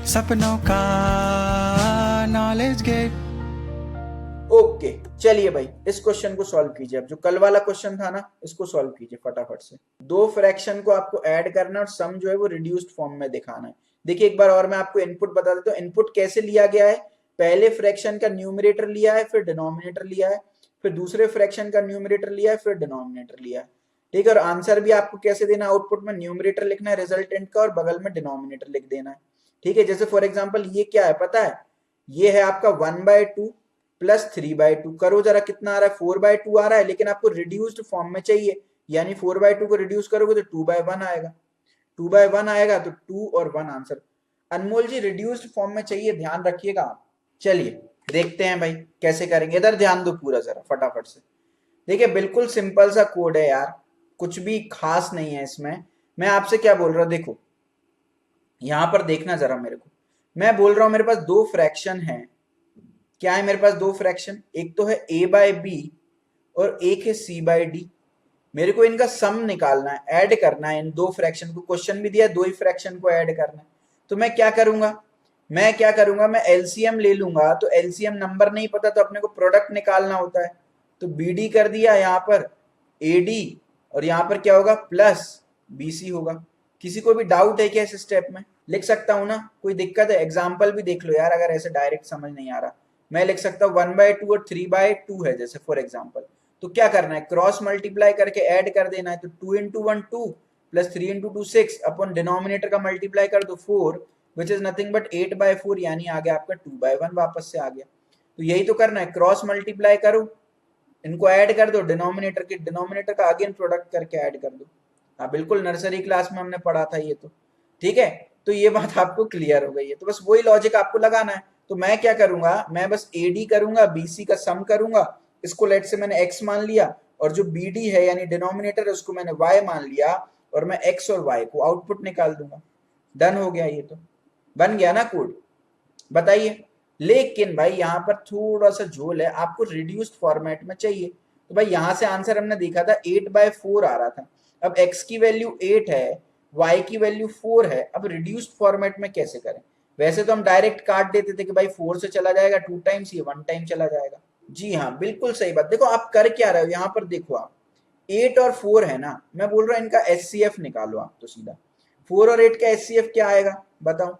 सपनों का knowledge gate. Okay चलिए भाई इस क्वेश्चन को सॉल्व कीजिए। अब जो कल वाला क्वेश्चन था ना इसको सॉल्व कीजिए फटाफट से। दो फ्रैक्शन को आपको ऐड करना है और सम जो है वो रिड्यूस्ड फॉर्म में दिखाना है। देखिए एक बार और मैं आपको इनपुट बता देता हूँ। इनपुट कैसे लिया गया है, पहले फ्रैक्शन का न्यूमरेटर लिया है, फिर डिनोमिनेटर लिया है, फिर दूसरे फ्रैक्शन का न्यूमरेटर लिया है, फिर डिनोमिनेटर लिया है। ठीक है, और आंसर भी आपको कैसे देना, आउटपुट में न्यूमरेटर लिखना है रिजल्टेंट का और बगल में डिनोमिनेटर लिख देना है। ठीक है, जैसे फॉर एग्जाम्पल ये क्या है पता है, ये है आपका 1/2 प्लस 3/2। करो जरा कितना आ रहा है, 4/2 आ रहा है, लेकिन आपको रिड्यूस्ड फॉर्म में चाहिए, यानी 4/2 को रिड्यूस करोगे तो 2/1 आएगा। 2/1 आएगा तो 2 और 1 आंसर। अनमोल जी रिड्यूस्ड फॉर्म में चाहिए, ध्यान रखिएगा आप। चलिए देखते हैं भाई कैसे करेंगे, इधर ध्यान दो पूरा जरा फटाफट से। देखिए बिल्कुल सिंपल सा कोड है यार, कुछ भी खास नहीं है इसमें। मैं आपसे क्या बोल रहा हूं, देखो यहां पर देखना जरा मेरे को। मैं बोल रहा हूं मेरे पास दो फ्रैक्शन है। क्या है मेरे पास, दो फ्रैक्शन, एक तो है a/b और एक है c/d। मेरे को इनका सम निकालना है, ऐड करना है इन दो फ्रैक्शन को। क्वेश्चन भी दिया है दो ही फ्रैक्शन को ऐड करना है। तो मैं क्या करूंगा, मैं एलसीएम ले लूंगा। तो एलसीएम नंबर नहीं पता तो अपने को प्रोडक्ट निकालना होता है। तो bd कर दिया यहाँ पर ad, और यहाँ पर क्या होगा प्लस bc होगा। किसी को भी डाउट है क्या इस स्टेप में, लिख सकता हूं ना, कोई दिक्कत है? एग्जाम्पल भी देख लो यार, अगर ऐसे डायरेक्ट समझ नहीं आ रहा। मैं लिख सकता हूँ 1/2 और 3/2 है जैसे फॉर एग्जाम्पल। तो क्या करना है, क्रॉस मल्टीप्लाई करके ऐड कर देना है। तो 2 इंटू 1 2 प्लस 3 इंटू 2 6 अपन डिनोमिनेटर का मल्टीप्लाई कर दो 4 विच इज नथिंग बट 8/4, यानी आ गया आपका 2/1 वापस से आ गया। तो यही तो करना है, क्रॉस मल्टीप्लाई करो, इनको ऐड कर दो, डिनोमिनेटर का अगेन प्रोडक्ट करके ऐड कर दो। हाँ बिल्कुल, नर्सरी क्लास में हमने पढ़ा था ये तो। ठीक है, तो ये बात आपको क्लियर हो गई है। तो बस वही लॉजिक आपको लगाना है। तो मैं क्या करूंगा, मैं बस एडी करूंगा, बीसी का सम करूंगा। इसको लेट से मैंने एक्स मान लिया, और जो बीडी है यानी डिनोमिनेटर है उसको मैंने वाई मान लिया, और मैं एक्स और वाई को आउटपुट निकाल दूंगा। डन हो गया, ये तो बन गया ना कोड। बताइए, लेकिन भाई यहाँ पर थोड़ा सा झोल है, आपको रिड्यूस्ड फॉर्मेट में चाहिए। तो भाई यहाँ से आंसर हमने देखा था 8/4 आ रहा था। अब x की वैल्यू 8 है, y की वैल्यू 4 है। अब रिड्यूस्ड फॉर्मेट में कैसे करें? वैसे तो हम डायरेक्ट काट देते थे कि भाई 4 से चला जाएगा 2 टाइम्स, ये 1 टाइम चला जाएगा। जी हाँ बिल्कुल सही बात। देखो आप कर क्या रहे हो यहाँ पर, देखो आप 8 और 4 है ना, मैं बोल रहा हूँ इनका एचसीएफ निकालो आप। तो सीधा 4 और 8 का एचसीएफ क्या आएगा बताओ,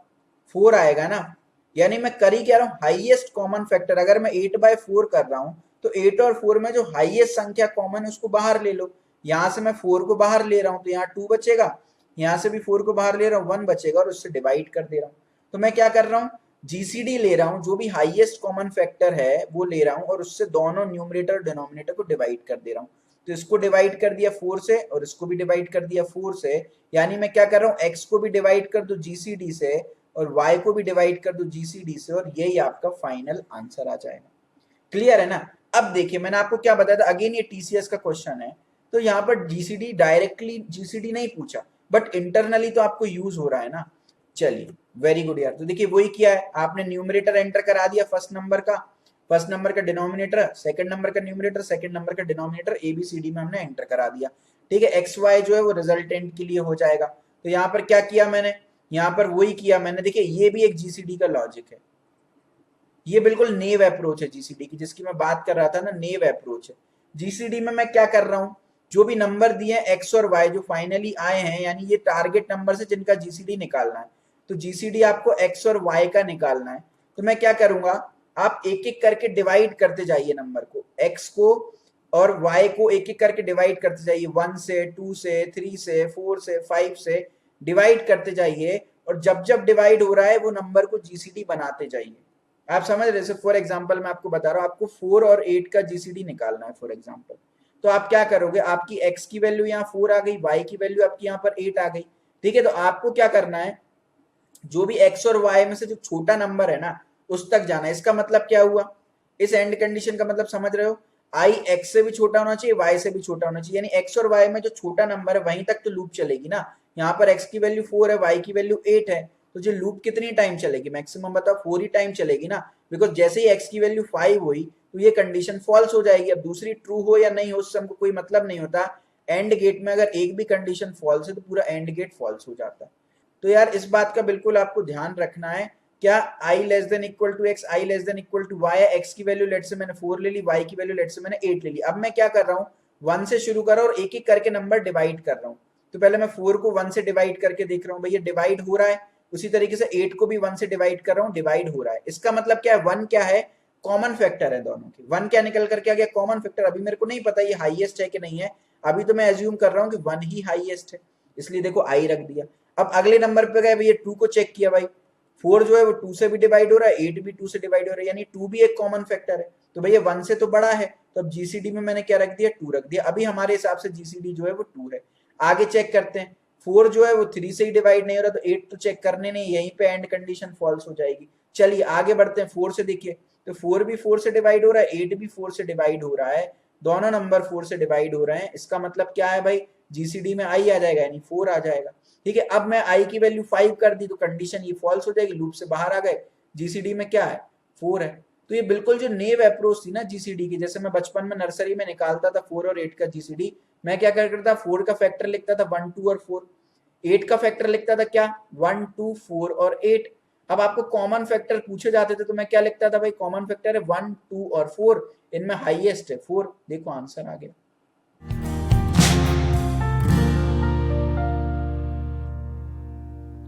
4 आएगा ना। यानी मैं कर ही क्या रहा हूँ, हाईएस्ट कॉमन फैक्टर। अगर मैं 8/4 कर रहा हूँ तो 8 और 4 में जो हाईएस्ट संख्या कॉमन है उसको बाहर ले लो। यहां से मैं 4 को बाहर ले रहा हूँ तो यहाँ 2 बचेगा, यहां से भी 4 को बाहर ले रहा हूँ 1 बचेगा, और उससे डिवाइड कर दे रहा हूँ। तो मैं क्या कर रहा हूँ, जीसीडी ले रहा हूँ, जो भी हाईएस्ट कॉमन फैक्टर है वो ले रहा हूँ, और उससे दोनों न्यूमरेटर और डिनोमिनेटर को डिवाइड कर दे रहा हूँ। तो इसको डिवाइड कर दिया 4 से, और इसको भी डिवाइड कर दिया 4 से। यानी मैं क्या कर रहा हूँ, एक्स को भी डिवाइड कर दो जीसीडी से, और y को भी डिवाइड कर दो जीसीडी से, और यही आपका फाइनल आंसर आ जाएगा। क्लियर है ना? अब देखिए मैंने आपको क्या बताया था, अगेन ये टीसीएस का क्वेश्चन है। तो यहाँ पर जीसीडी डायरेक्टली जीसीडी नहीं पूछा, बट इंटरनली तो आपको यूज हो रहा है ना। चलिए वेरी गुड यार। तो देखिए वही किया है, आपने न्यूमरेटर एंटर करा दिया फर्स्ट नंबर का डिनोमिनेटर, सेकंड नंबर का न्यूमरेटर, सेकंड नंबर का डिनोमिनेटर, एबीसीडी में हमने एंटर करा दिया। ठीक है, एक्स वाई जो है वो रिजल्टेंट के लिए हो जाएगा। तो यहाँ पर क्या किया मैंने, यहाँ पर वही किया मैंने। देखिए ये भी एक जीसीडी का लॉजिक है, ये बिल्कुल नेव अप्रोच है जीसीडी की, जिसकी मैं बात कर रहा था ना, नेव अप्रोच है। जीसीडी में मैं क्या कर रहा हूं, जो भी नंबर दिए एक्स और वाई जो फाइनली आए हैं, यानी ये टारगेट नंबर से जिनका जीसीडी निकालना है। तो जीसीडी आपको एक्स और वाई का निकालना है। तो मैं क्या करूंगा, आप एक एक करके डिवाइड करते जाइए नंबर को, एक्स को और वाई को एक एक करके डिवाइड करते जाइए, 1 से 2 से 3 से 4 से 5 से डिवाइड करते जाइए। और जब जब डिवाइड हो रहा है वो नंबर को जीसीडी बनाते जाइए। आप समझ रहे? जैसे फॉर एग्जांपल मैं आपको बता रहा हूँ, आपको 4 और 8 का जीसीडी निकालना है फॉर एग्जांपल। तो आप क्या करोगे, आपकी x की वैल्यू यहाँ 4 आ गई, y की वैल्यू आपकी यहाँ पर 8 आ गई। ठीक है, तो आपको क्या करना है, जो भी x और y में से जो छोटा नंबर है ना उस तक जाना है। इसका मतलब क्या हुआ, इस एंड कंडीशन का मतलब समझ रहे हो, i x से भी छोटा होना चाहिए, y से भी छोटा होना चाहिए, यानी x और y में जो छोटा नंबर है वहीं तक तो लूप चलेगी ना। यहाँ पर x की वैल्यू 4 है, y की वैल्यू 8 है, तो जो लूप कितनी टाइम चलेगी, मैक्सिमम बताओ 4 ही टाइम चलेगी ना। बिकॉज जैसे ही x की वैल्यू 5 हुई तो ये कंडीशन फॉल्स हो जाएगी। अब दूसरी ट्रू हो या नहीं हो उससे हमको कोई मतलब नहीं होता। एंड गेट में अगर एक भी कंडीशन फॉल्स है तो पूरा एंड गेट फॉल्स हो जाता है। तो यार इस बात का बिल्कुल आपको ध्यान रखना है, क्या i less than equal to x, i less than equal to y है। x की वैल्यू लेट से मैंने 4 ले ली, y की वैल्यू लेट से मैंने 8 ले ली। अब मैं क्या कर रहा हूँ, 1 से शुरू कर रहा हूँ और एक एक करके नंबर डिवाइड कर रहा हूँ। तो पहले मैं 4 को 1 से डिवाइड करके देख रहा हूँ, भैया डिवाइड हो रहा है। उसी तरीके से 8 को भी 1 से डिवाइड कर रहा हूँ, डिवाइड हो रहा है। इसका मतलब क्या है, 1 क्या है, कॉमन फैक्टर है दोनों के। 1 क्या निकल करके आ गया, कॉमन फैक्टर। अभी मेरे को नहीं पता ये हाईएस्ट है कि नहीं है, अभी तो मैं एज्यूम कर रहा हूँ कि 1 ही हाईएस्ट है, इसलिए देखो आई रख दिया। अब अगले नंबर पे गए भैया, 2 को चेक किया भाई, 4 जो है वो 2 से भी डिवाइड हो रहा है, 8 भी 2 से डिवाइड हो रहा है, यानी 2 भी एक कॉमन फैक्टर है। तो भैया 1 से तो बड़ा है, तो अब जीसीडी में मैंने क्या रख दिया, 2 रख दिया। अभी हमारे हिसाब से जीसीडी जो है वो 2 है। आगे चेक करते हैं, 4 जो है वो 3 से ही डिवाइड नहीं हो रहा, तो 8 तो चेक करने नहीं, यहीं पे एंड कंडीशन फॉल्स हो जाएगी। चलिए आगे बढ़ते हैं, 4 से देखिए, तो 4 भी 4 से डिवाइड हो रहा है, 8 भी 4 से डिवाइड हो रहा है, दोनों नंबर 4 से डिवाइड हो रहे हैं। इसका मतलब क्या है भाई, जीसीडी में आई आ जाएगा, यानी 4 आ जाएगा। ठीक है, अब मैं आई की वैल्यू 5 कर दी तो कंडीशन ये फॉल्स हो जाएगी, लूप से बाहर आ गए, जीसीडी में क्या है, 4 है। तो ये बिल्कुल जो नेव अप्रोच थी ना जीसीडी की, जैसे मैं बचपन में नर्सरी में निकालता था 4 और 8 का जीसीडी, मैं क्या करता था, 4 का फैक्टर लिखता था 1 2 और 4, 8 का फैक्टर लिखता था क्या, 1 2 4 और 8। अब आपको कॉमन फैक्टर पूछे जाते थे तो मैं क्या लिखता था भाई, कॉमन फैक्टर है 1 2 और 4, इनमें हाईएस्ट है 4। देखो आंसर आ गया।